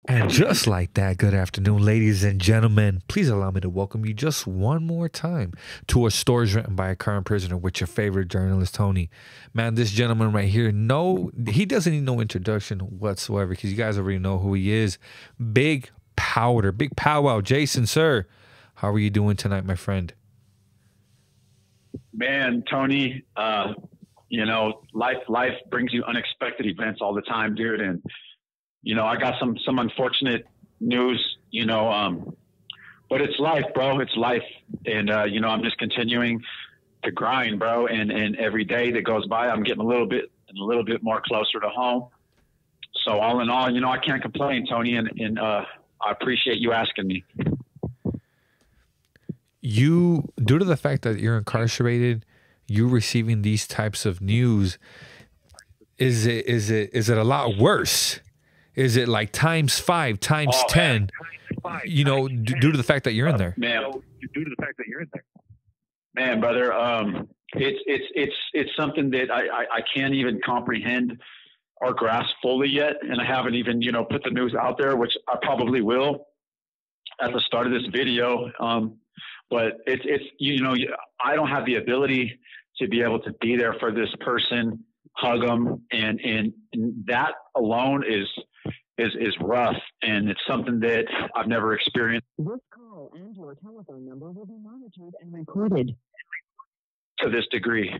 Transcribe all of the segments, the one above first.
And just like that, good afternoon, ladies and gentlemen. Please allow me to welcome you just one more time to a stories written by a current prisoner with your favorite journalist, Tony. Man, this gentleman right here, no, he doesn't need no introduction whatsoever because you guys already know who he is. Big Powder, Big Powwow, Jason, sir. How are you doing tonight, my friend? Man, Tony, life brings you unexpected events all the time, dude. And, I got some unfortunate news, but it's life, bro. It's life. And, I'm just continuing to grind, bro. And every day that goes by, I'm getting a little bit more closer to home. So all in all, I can't complain, Tony. And I appreciate you asking me. You, due to the fact that you're incarcerated, you receiving these types of news, is it a lot worse? Is it like times 5, times 10? Due to the fact that you're in there. Man, brother, it's something that I can't even comprehend or grasp fully yet, and I haven't even put the news out there, which I probably will at the start of this video. But I don't have the ability to be able to be there for this person, hug them, and that alone is rough, and it's something that I've never experienced. This call and your telephone number will be monitored and recorded to this degree.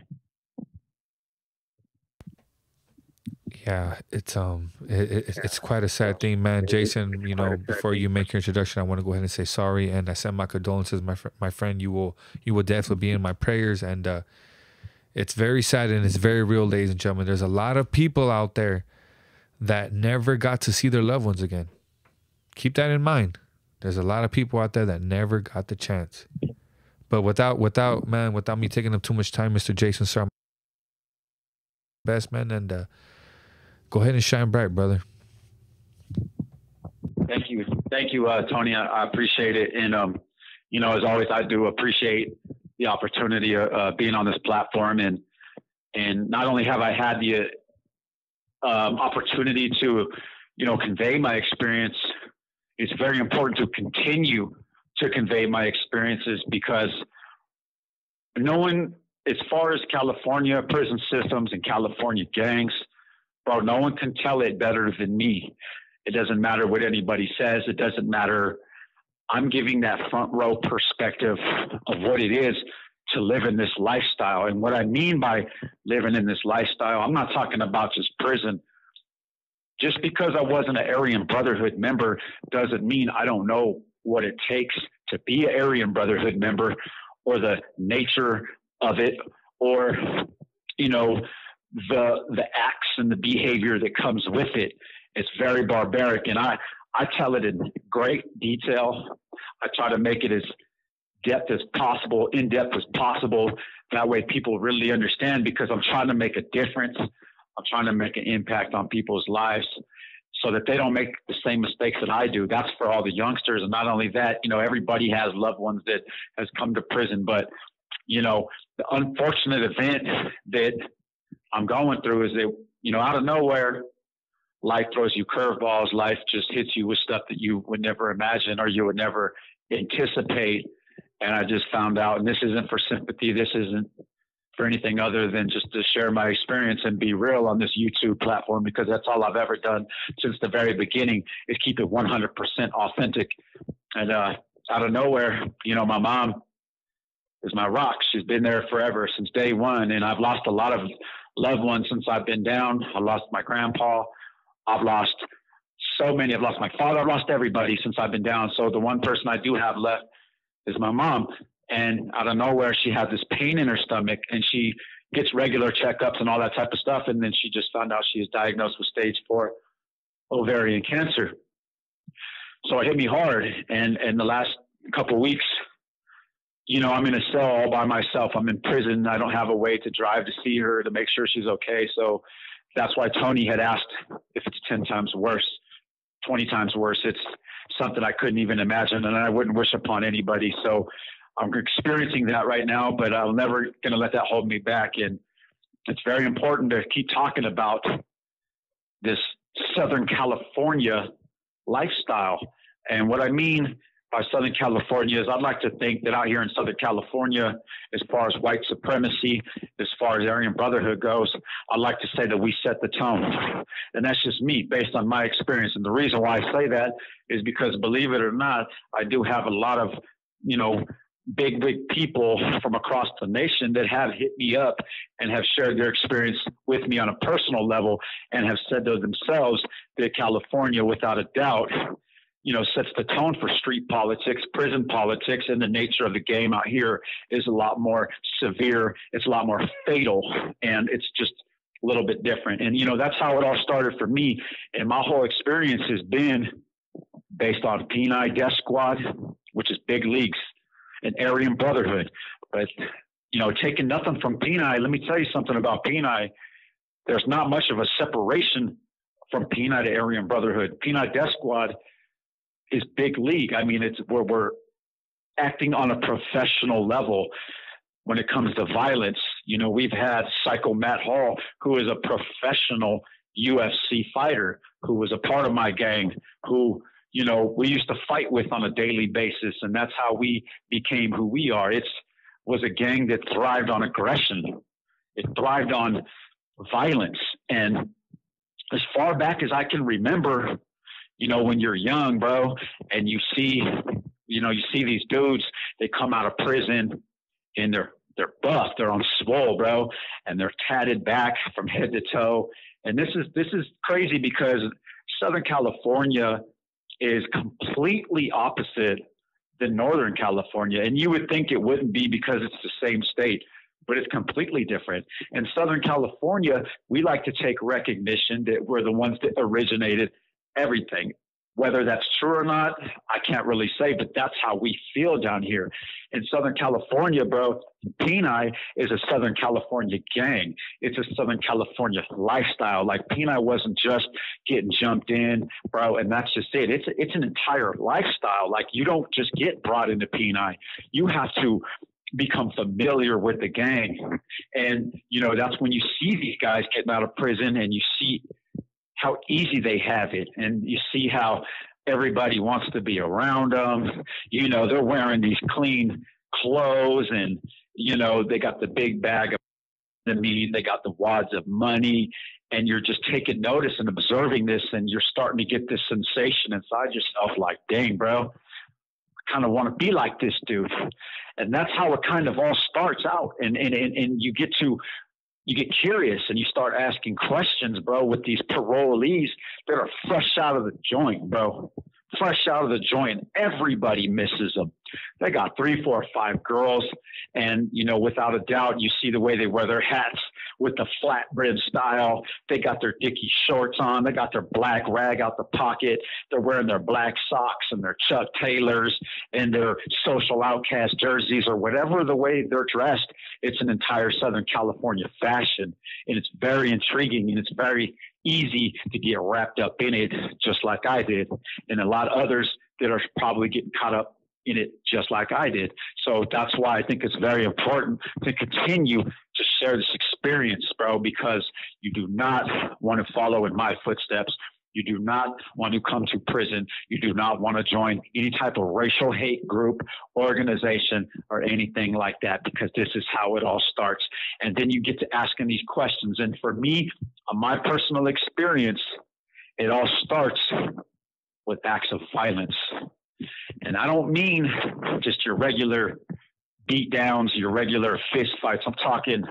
Yeah, it's quite a sad thing, man. Jason, before you make your introduction, I want to go ahead and say sorry, and I send my condolences, my friend. You will definitely be in my prayers, and it's very sad and it's very real, ladies and gentlemen. There's a lot of people out there that never got to see their loved ones again. Keep that in mind. There's a lot of people out there that never got the chance. But without me taking up too much time, Mr. Jason, sir, I'm best man, and go ahead and shine bright, brother. Thank you, Tony. I appreciate it, and as always, I do appreciate the opportunity of being on this platform, and not only have I had the opportunity to, convey my experience, it's very important to continue to convey my experiences, because no one, as far as California prison systems and California gangs, bro, no one can tell it better than me. It doesn't matter what anybody says. It doesn't matter. I'm giving that front row perspective of what it is to live in this lifestyle. And what I mean by living in this lifestyle, I'm not talking about just prison. Just because I wasn't an Aryan Brotherhood member doesn't mean I don't know what it takes to be an Aryan Brotherhood member, or the nature of it, or, the acts and the behavior that comes with it. It's very barbaric. And I tell it in great detail. I try to make it as in-depth as possible. That way people really understand, because I'm trying to make a difference. I'm trying to make an impact on people's lives so that they don't make the same mistakes that I do. That's for all the youngsters. And not only that, everybody has loved ones that has come to prison, but, the unfortunate event that I'm going through is that, out of nowhere, life throws you curveballs. Life just hits you with stuff that you would never imagine or you would never anticipate. And I just found out, and this isn't for sympathy, this isn't for anything other than just to share my experience and be real on this YouTube platform, because that's all I've ever done since the very beginning, is keep it 100% authentic. And out of nowhere, my mom is my rock. She's been there forever, since day one. And I've lost a lot of loved ones since I've been down. I lost my grandpa. I've lost so many. I've lost my father. I've lost everybody since I've been down. So the one person I do have left is my mom. And out of nowhere, she had this pain in her stomach, and she gets regular checkups and all that type of stuff. And then she just found out she was diagnosed with stage 4 ovarian cancer. So it hit me hard. And the last couple of weeks, I'm in a cell all by myself. I'm in prison. I don't have a way to drive to see her to make sure she's okay. So that's why Tony had asked if it's 10 times worse, 20 times worse. It's something I couldn't even imagine, and I wouldn't wish upon anybody. So I'm experiencing that right now, but I'm never going to let that hold me back. And it's very important to keep talking about this Southern California lifestyle. And what I mean by Southern California is I'd like to think that out here in Southern California, as far as white supremacy, as far as Aryan Brotherhood goes, I'd like to say that we set the tone. And that's just me based on my experience. And the reason why I say that is because, believe it or not, I do have a lot of, big people from across the nation that have hit me up and have shared their experience with me on a personal level and have said to themselves that California, without a doubt, sets the tone for street politics, prison politics, and the nature of the game out here is a lot more severe. It's a lot more fatal, and it's just a little bit different. And, that's how it all started for me. And my whole experience has been based on Pai Death Squad, which is big leagues, and Aryan Brotherhood. But, taking nothing from Pai, let me tell you something about Pai. There's not much of a separation from Pai to Aryan Brotherhood. Pai Death Squad is big league. I mean, it's where we're acting on a professional level when it comes to violence. We've had Psycho Matt Hall, who is a professional UFC fighter, who was a part of my gang, who, we used to fight with on a daily basis. And that's how we became who we are. It was a gang that thrived on aggression. It thrived on violence. And as far back as I can remember, when you're young, bro, and you see these dudes, they come out of prison and they're buff, they're on swole, bro, and they're tatted back from head to toe. And this is crazy because Southern California is completely opposite than Northern California. And you would think it wouldn't be because it's the same state, but it's completely different. In Southern California, we like to take recognition that we're the ones that originated everything. Whether that's true or not, I can't really say, but that's how we feel down here. In Southern California, bro, Pai is a Southern California gang. It's a Southern California lifestyle. Like, Pai wasn't just getting jumped in, bro, and that's just it. It's an entire lifestyle. Like, you don't just get brought into Pai. You have to become familiar with the gang. And, that's when you see these guys getting out of prison and you see how easy they have it. And you see how everybody wants to be around them. They're wearing these clean clothes and, they got the big bag of they got the wads of money, and you're just taking notice and observing this, and you're starting to get this sensation inside yourself like, dang, bro, I kind of want to be like this dude. And that's how it kind of all starts out. And you get curious and you start asking questions, bro, with these parolees that are fresh out of the joint, bro. Fresh out of the joint. Everybody misses them. They got 3, 4, 5 girls. And, without a doubt, you see the way they wear their hats with the flat brim style. They got their Dickie shorts on. They got their black rag out the pocket. They're wearing their black socks and their Chuck Taylors and their social outcast jerseys, or whatever the way they're dressed. It's an entire Southern California fashion, and it's very intriguing, and it's very easy to get wrapped up in it, just like I did, and a lot of others that are probably getting caught up in it just like I did. So that's why I think it's very important to continue to share this experience, bro, because you do not want to follow in my footsteps. You do not want to come to prison. You do not want to join any type of racial hate group, organization, or anything like that, because this is how it all starts. And then you get to asking these questions. And for me, on my personal experience, it all starts with acts of violence. And I don't mean just your regular beat downs, your regular fist fights. I'm talking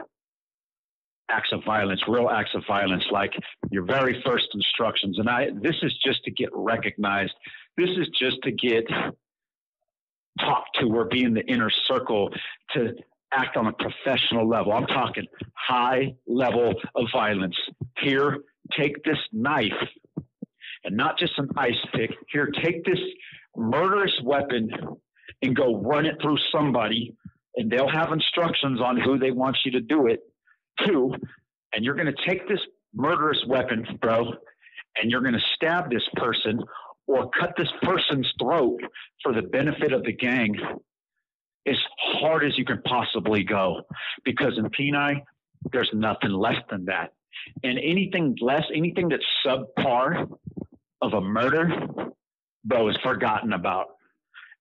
acts of violence, real acts of violence, like your very first instructions. And this is just to get recognized. This is just to get talked to or be in the inner circle to act on a professional level. I'm talking high level of violence. Here, take this knife, and not just an ice pick. Here, take this murderous weapon and go run it through somebody, and they'll have instructions on who they want you to do it to. And you're going to take this murderous weapon, bro, and you're going to stab this person or cut this person's throat for the benefit of the gang as hard as you can possibly go. Because in Pai, there's nothing less than that. And anything less, anything that's subpar of a murder bro, is forgotten about.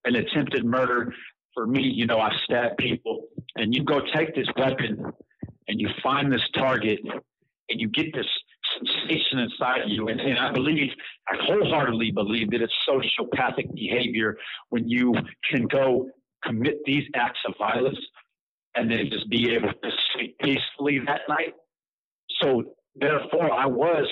An attempted murder, for me, you know, I've stabbed people, and you go take this weapon and you find this target and you get this sensation inside of you. And I wholeheartely believe that it's sociopathic behavior when you can go commit these acts of violence and then just be able to sleep peacefully that night. So therefore, I was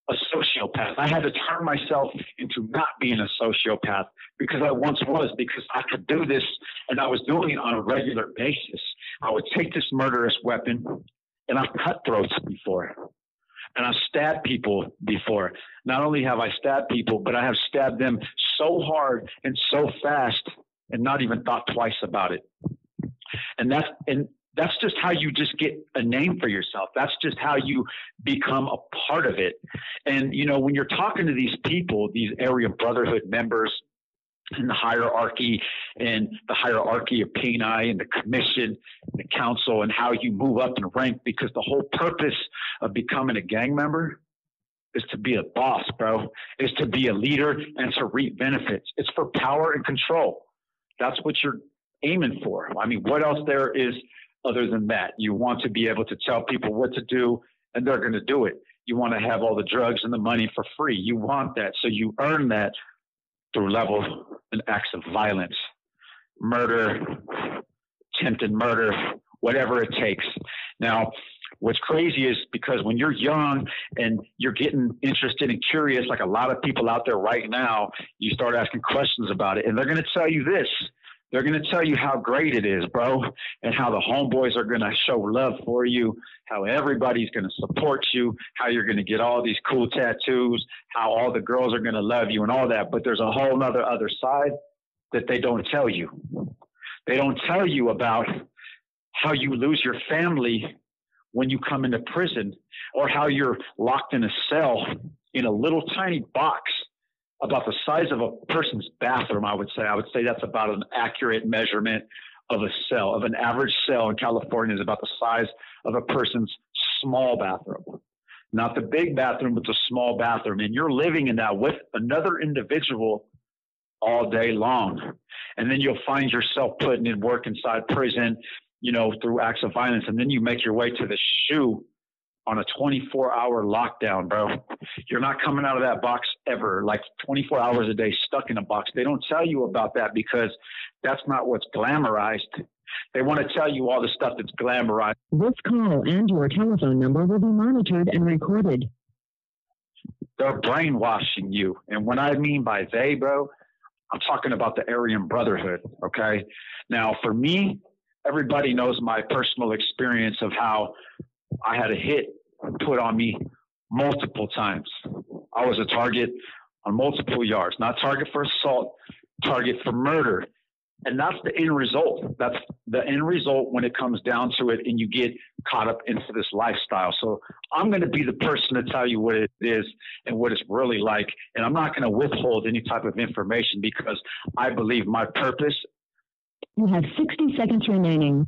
a sociopath. I had to turn myself into not being a sociopath because I once was, because I could do this, and I was doing it on a regular basis. I would take this murderous weapon, and I've cut throats before, and I've stabbed people before. Not only have I stabbed people, but I have stabbed them so hard and so fast and not even thought twice about it. And that's just how you just get a name for yourself. That's just how you become a part of it. And, you know, when you're talking to these people, these area Brotherhood members in the hierarchy of P&I and the commission, the council, and how you move up in rank, because the whole purpose of becoming a gang member is to be a boss, bro, is to be a leader and to reap benefits. It's for power and control. That's what you're aiming for. I mean, what else there is other than that? You want to be able to tell people what to do, and they're going to do it. You want to have all the drugs and the money for free. You want that. So you earn that through levels and acts of violence, murder, attempted murder, whatever it takes. Now, what's crazy is because when you're young and you're getting interested and curious, like a lot of people out there right now, you start asking questions about it, and they're going to tell you this. They're going to tell you how great it is, bro, and how the homeboys are going to show love for you, how everybody's going to support you, how you're going to get all these cool tattoos, how all the girls are going to love you and all that. But there's a whole nother other side that they don't tell you. They don't tell you about how you lose your family when you come into prison, or how you're locked in a cell in a little tiny box about the size of a person's bathroom. I would say that's about an accurate measurement of a cell. Of an average cell in California is about the size of a person's small bathroom. Not the big bathroom, but the small bathroom. And you're living in that with another individual all day long. And then you'll find yourself putting in work inside prison, you know, through acts of violence. And then you make your way to the SHU on a 24-hour lockdown, bro. You're not coming out of that box ever, like 24 hours a day stuck in a box. They don't tell you about that because that's not what's glamorized. They want to tell you all the stuff that's glamorized. This call and your telephone number will be monitored and recorded. They're brainwashing you. And what I mean by they, bro, I'm talking about the Aryan Brotherhood, okay? Now, for me, everybody knows my personal experience of how I had a hit put on me multiple times. I was a target on multiple yards, not target for assault, target for murder. And that's the end result. That's the end result when it comes down to it and you get caught up into this lifestyle. So I'm going to be the person to tell you what it is and what it's really like. And I'm not going to withhold any type of information because I believe my purpose. You have 60 seconds remaining.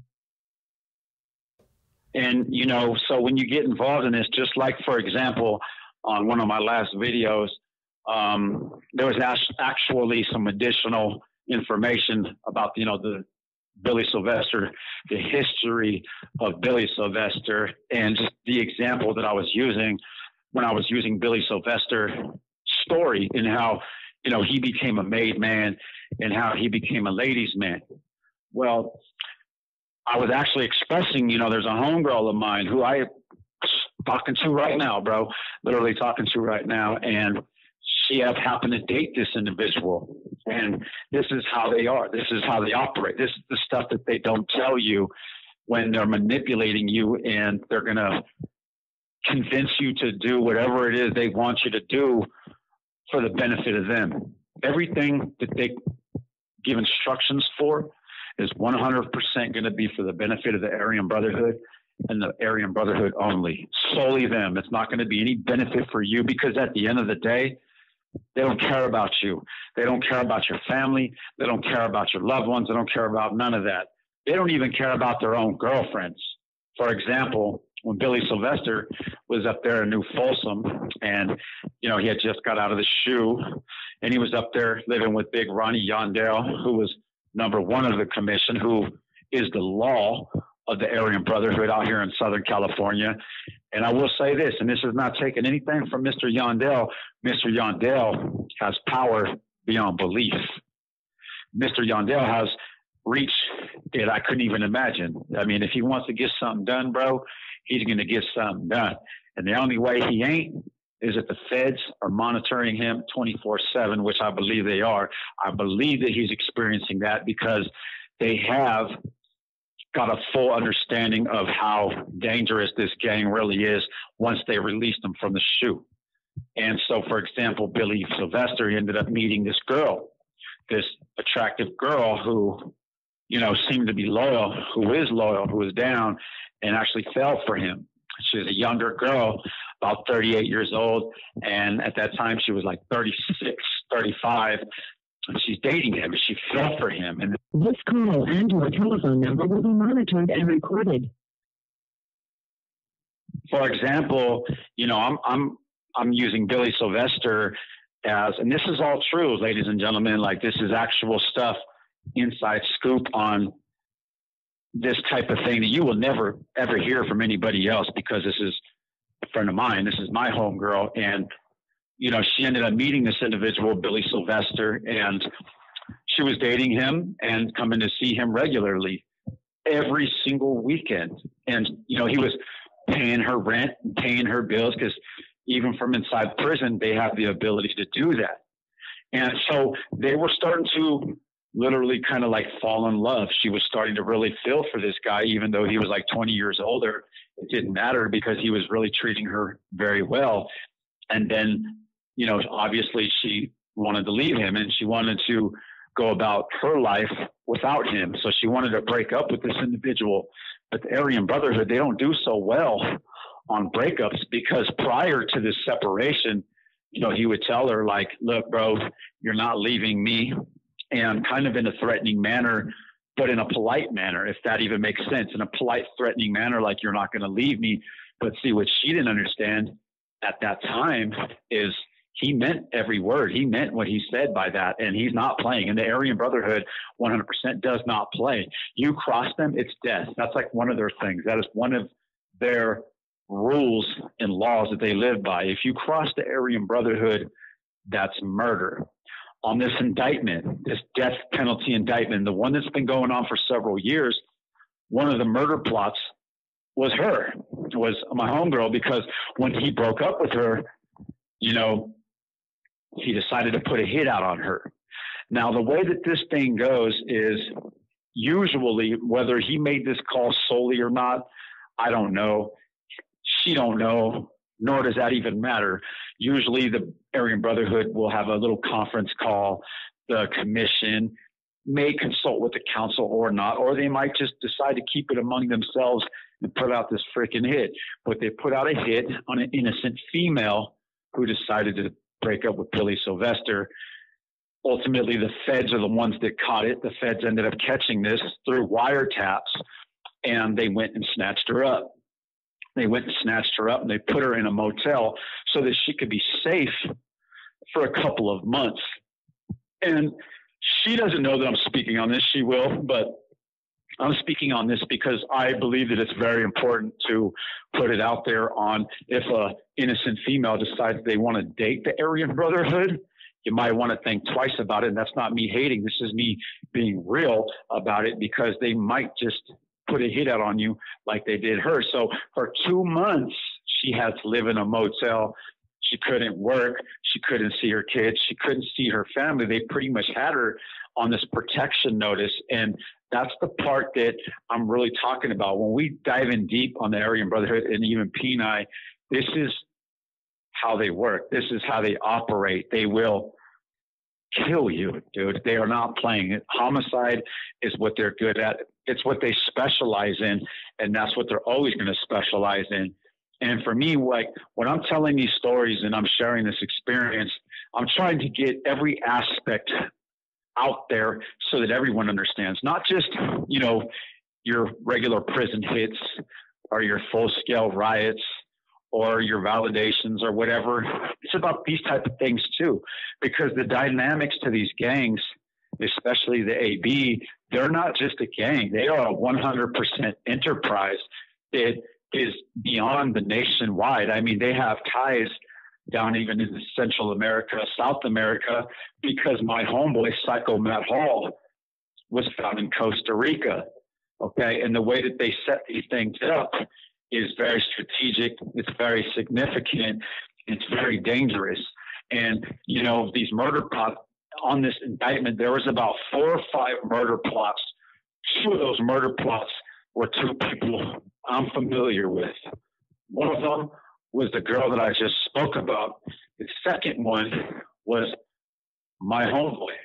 And, you know, so when you get involved in this, just like, for example, on one of my last videos, there was actually some additional information about, you know, the Billy Sylvester, the history of Billy Sylvester, and just the example that I was using when I was using Billy Sylvester's story and how, you know, he became a made man and how he became a ladies' man. Well, I was actually expressing, you know, there's a homegirl of mine who I talking to right now, bro, literally talking to right now. And she happened to date this individual. And this is how they are. This is how they operate. This is the stuff that they don't tell you when they're manipulating you, and they're going to convince you to do whatever it is they want you to do for the benefit of them. Everything that they give instructions for is 100% going to be for the benefit of the Aryan Brotherhood and the Aryan Brotherhood only. Solely them. It's not going to be any benefit for you because at the end of the day, they don't care about you. They don't care about your family. They don't care about your loved ones. They don't care about none of that. They don't even care about their own girlfriends. For example, when Billy Sylvester was up there in New Folsom, and he had just got out of the SHU, and he was up there living with Big Ronnie Yondale, who was number one of the commission, who is the law of the Aryan Brotherhood out here in Southern California. And I will say this, and this is not taking anything from Mr. Yondale. Mr. Yondale has power beyond belief. Mr. Yondale has reach that I couldn't even imagine. I mean, if he wants to get something done, bro, he's going to get something done. And the only way he ain't is that the feds are monitoring him 24/7, which I believe they are. I believe that he's experiencing that because they have got a full understanding of how dangerous this gang really is once they released him from the SHU. And so, for example, Billy Sylvester ended up meeting this girl, this attractive girl who, seemed to be loyal, who is down, and actually fell for him. She was a younger girl, about 38 years old. And at that time, she was like 36, 35. And she's dating him. She fell for him. And This call and your telephone number will be monitored and recorded. for example, I'm using Billy Sylvester as, and this is all true, ladies and gentlemen, like this is actual stuff, inside scoop on this type of thing that you will never, ever hear from anybody else, because this is a friend of mine. This is my homegirl. And, she ended up meeting this individual, Billy Sylvester, and she was dating him and coming to see him regularly every single weekend. And, he was paying her rent and paying her bills, because even from inside prison, they have the ability to do that. And so they were starting to literally kind of like fall in love. She was starting to really feel for this guy, even though he was like 20 years older. It didn't matter because he was really treating her very well. And then, obviously she wanted to leave him and she wanted to go about her life without him. So she wanted to break up with this individual. But the Aryan Brotherhood, they don't do so well on breakups, because prior to this separation, he would tell her like, look, bro, you're not leaving me. And kind of in a threatening manner, but in a polite manner, if that even makes sense, in a polite, threatening manner, like you're not going to leave me. But see, what she didn't understand at that time is he meant every word. He meant what he said by that. And he's not playing. And the Aryan Brotherhood 100% does not play. You cross them, it's death. That's like one of their things. That is one of their rules and laws that they live by. If you cross the Aryan Brotherhood, that's murder. On this indictment, this death penalty indictment, the one that's been going on for several years, one of the murder plots was her, was my homegirl, because when he broke up with her, he decided to put a hit out on her. Now, the way that this thing goes is usually, whether he made this call solely or not, I don't know. She don't know, nor does that even matter. Usually the Aryan Brotherhood will have a little conference call. The commission may consult with the council or not, or they might just decide to keep it among themselves and put out this freaking hit. But they put out a hit on an innocent female who decided to break up with Billy Sylvester. Ultimately, the feds are the ones that caught it. The feds ended up catching this through wiretaps, and they went and snatched her up. They went and snatched her up and they put her in a motel so that she could be safe for a couple of months. And she doesn't know that I'm speaking on this. She will, but I'm speaking on this because I believe that it's very important to put it out there on, if a innocent female decides they want to date the Aryan Brotherhood, you might want to think twice about it. And that's not me hating. This is me being real about it, because they might just put a hit out on you like they did her. So for 2 months, she had to live in a motel. She couldn't work. She couldn't see her kids. She couldn't see her family. They pretty much had her on this protection notice. And that's the part that I'm really talking about. When we dive in deep on the Aryan Brotherhood and even Peni, this is how they work. This is how they operate. They will kill you, dude. They are not playing it. Homicide is what they're good at. It's what they specialize in, and that's what they're always going to specialize in. And for me, like when I'm telling these stories and I'm sharing this experience, I'm trying to get every aspect out there so that everyone understands, not just, your regular prison hits or your full-scale riots or your validations or whatever. It's about these type of things too, because the dynamics to these gangs, especially the AB, they're not just a gang. They are a 100% enterprise that is beyond the nationwide. I mean, they have ties down even in Central America, South America, because my homeboy, Psycho Matt Hall, was found in Costa Rica. Okay. And the way that they set these things up is very strategic. It's very significant. It's very dangerous. And, you know, these murder plots on this indictment, there was about 4 or 5 murder plots. 2 of those murder plots were 2 people I'm familiar with. One of them was the girl that I just spoke about. The second one was my homeboy.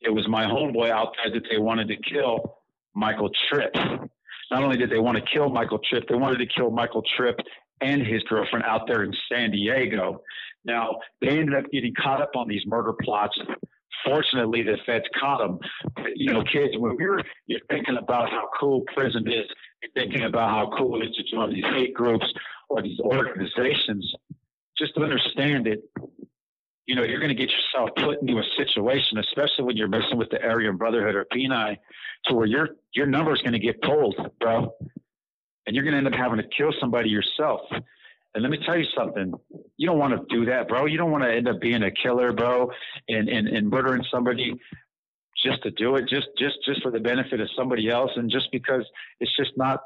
It was my homeboy out there that they wanted to kill Michael Tripp. Not only did they want to kill Michael Tripp, they wanted to kill Michael Tripp and his girlfriend out there in San Diego. Now, they ended up getting caught up on these murder plots. Fortunately, the feds caught them. You know, kids, when you're thinking about how cool prison is, you're thinking about how cool it is to join these hate groups or these organizations, just to understand it, you know, you're going to get yourself put into a situation, especially when you're messing with the Aryan Brotherhood or PNI, to where your number is going to get pulled, bro. And you're going to end up having to kill somebody yourself. And let me tell you something. You don't want to do that, bro. You don't want to end up being a killer, bro, and murdering somebody just to do it, just for the benefit of somebody else, and just because it's just not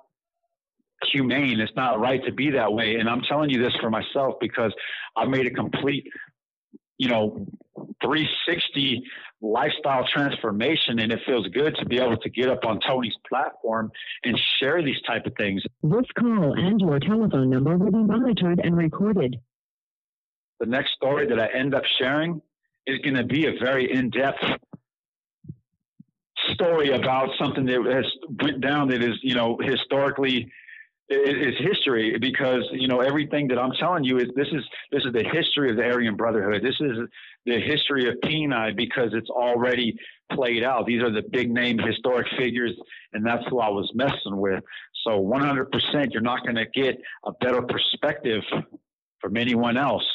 humane. It's not right to be that way. And I'm telling you this for myself because I made a complete, you know, 360 lifestyle transformation, and it feels good to be able to get up on Tony's platform and share these type of things. This call and your telephone number will be monitored and recorded. The next story that I end up sharing is going to be a very in-depth story about something that has went down that is, you know, historically is history, because, you know, everything that I'm telling you is this is the history of the Aryan Brotherhood. This is the history of Kenai, because it's already played out. These are the big name historic figures, and that's who I was messing with. So 100%, you're not going to get a better perspective from anyone else.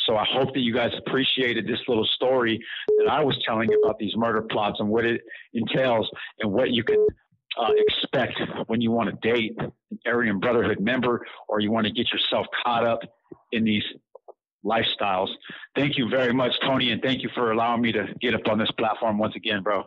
So I hope that you guys appreciated this little story that I was telling you about these murder plots and what it entails and what you can expect when you want to date an Aryan Brotherhood member, or you want to get yourself caught up in these lifestyles. Thank you very much, Tony, and thank you for allowing me to get up on this platform once again, bro.